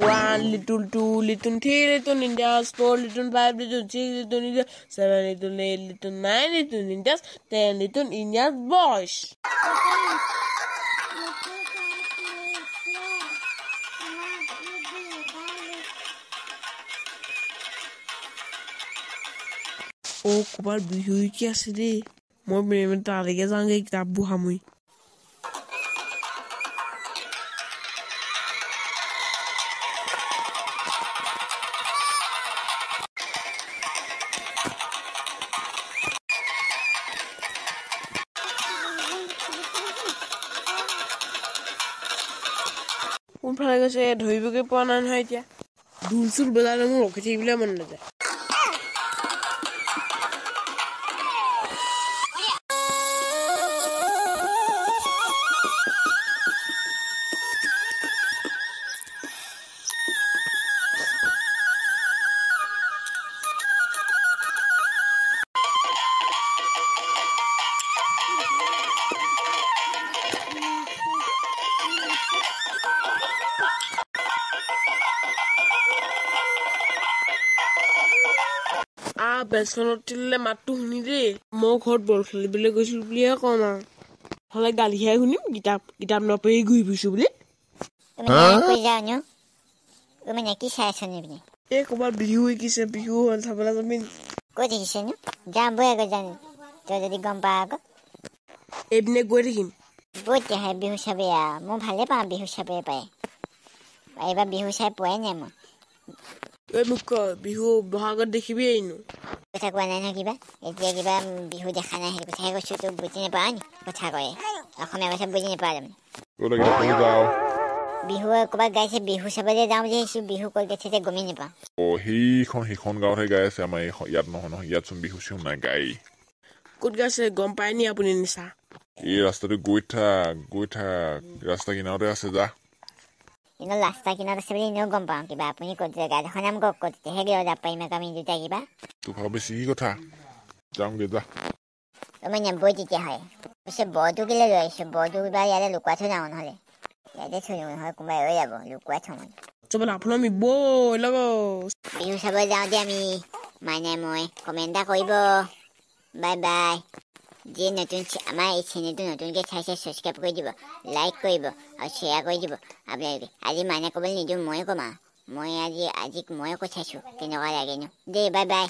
1 little 2 little 3 little ninjas 4 little 5 little 6 little ninjas 7 little 8 little 9 little ninjas 10 little ninjas boys. Oh, kubar bihu ki ase de moi meme tarige jange kitab bu hamui কোন ফালে গেছে ধৰিবকে পোৱা নাই নহয় এতিয়া দুলচুল বজালে মোৰ ৰখি থাকিবলৈ মন নাযায় বেছখনত তিলে মাতটো শুনি দেই মই ঘৰত বল খেলিবলৈ গৈছিলো বুলিয়ে কম আৰু হলে গালিহে শুনিম কিতাপ নপঢ়ি ঘূৰি ফুৰিছো বুলি এই ক'ৰবাত বিহু শিকিছে বিহু হ'ল চাবলৈ যাবি এইপিনে গৈ থাকিম বিহু চাবে মই ভালে পাওঁ বিহু চাবে পায় এইবাৰ বিহু চাই পোৱাই নাই মই এই মোক বিহু বহাগত দেখিবি এনো কথা কোৱা নাই নহয় কিবা এতিয়া কিবা বিহু দেখা নাই সেই কথাই কৈছো তোক বুজি নাপাওঁ নি কথা কয় অসমীয়া কথা বুজি নাপাওঁ বিহু ক'ৰবাত গাইছে বিহু চাবলৈ যাওঁ বুলি আহিছোঁ বিহু ক'ত গাইছে গমেই নাপাওঁ সেইখন গাঁৱতহে গাই আছে আমাৰ ইয়াত নহয় ইয়াত চোন বিহু চিহু নাই গাই ক'ত গাইছে গম পায় নি আপুনি নিচা এই ৰাস্তাটো গৈ থাক ৰাস্তা কিনাৰতে আছে যা কিন্তু ৰাস্তা কিনাৰত আছে বুলি এনেও গম পাওঁ কিবা আপুনি ক'ত জেগাডোখৰ নাম কওক ক'ত তেতিয়াহে কিয় যাব পাৰিম আমি দুটাই কিবা তোৰ ভাৱ বেছি কি কথা যাওঁগে যা মই নেবই তেতিয়া হয় পিছে বৰটো কেলৈ লৈ আহিছোঁ বৰটো কিবা ইয়াতে লুকুৱাই থৈ যাওঁ নহ'লে ইয়াতে থৈ দিওঁ নহ'লে কোনোবাই ৰৈ যাব লুকুৱাই থওঁ বিহু চাব যাওঁ দে আমি মানে মই কমেণ্ট এটা কৰিব বাই বাই যি নতুন আমাৰ এই চেনেলটো নতুনকৈ চাইছে ছাবস্ক্ৰাইব কৰি দিব লাইক কৰিব আৰু শ্বেয়াৰ কৰি দিব আপোনালোকে আজি মানে ক'বলৈ নিদিওঁ ময়ে ক'ম আৰু মই আজি ময়ে কৈ চাইছোঁ কেনেকুৱা লাগেনো দেই বাই বাই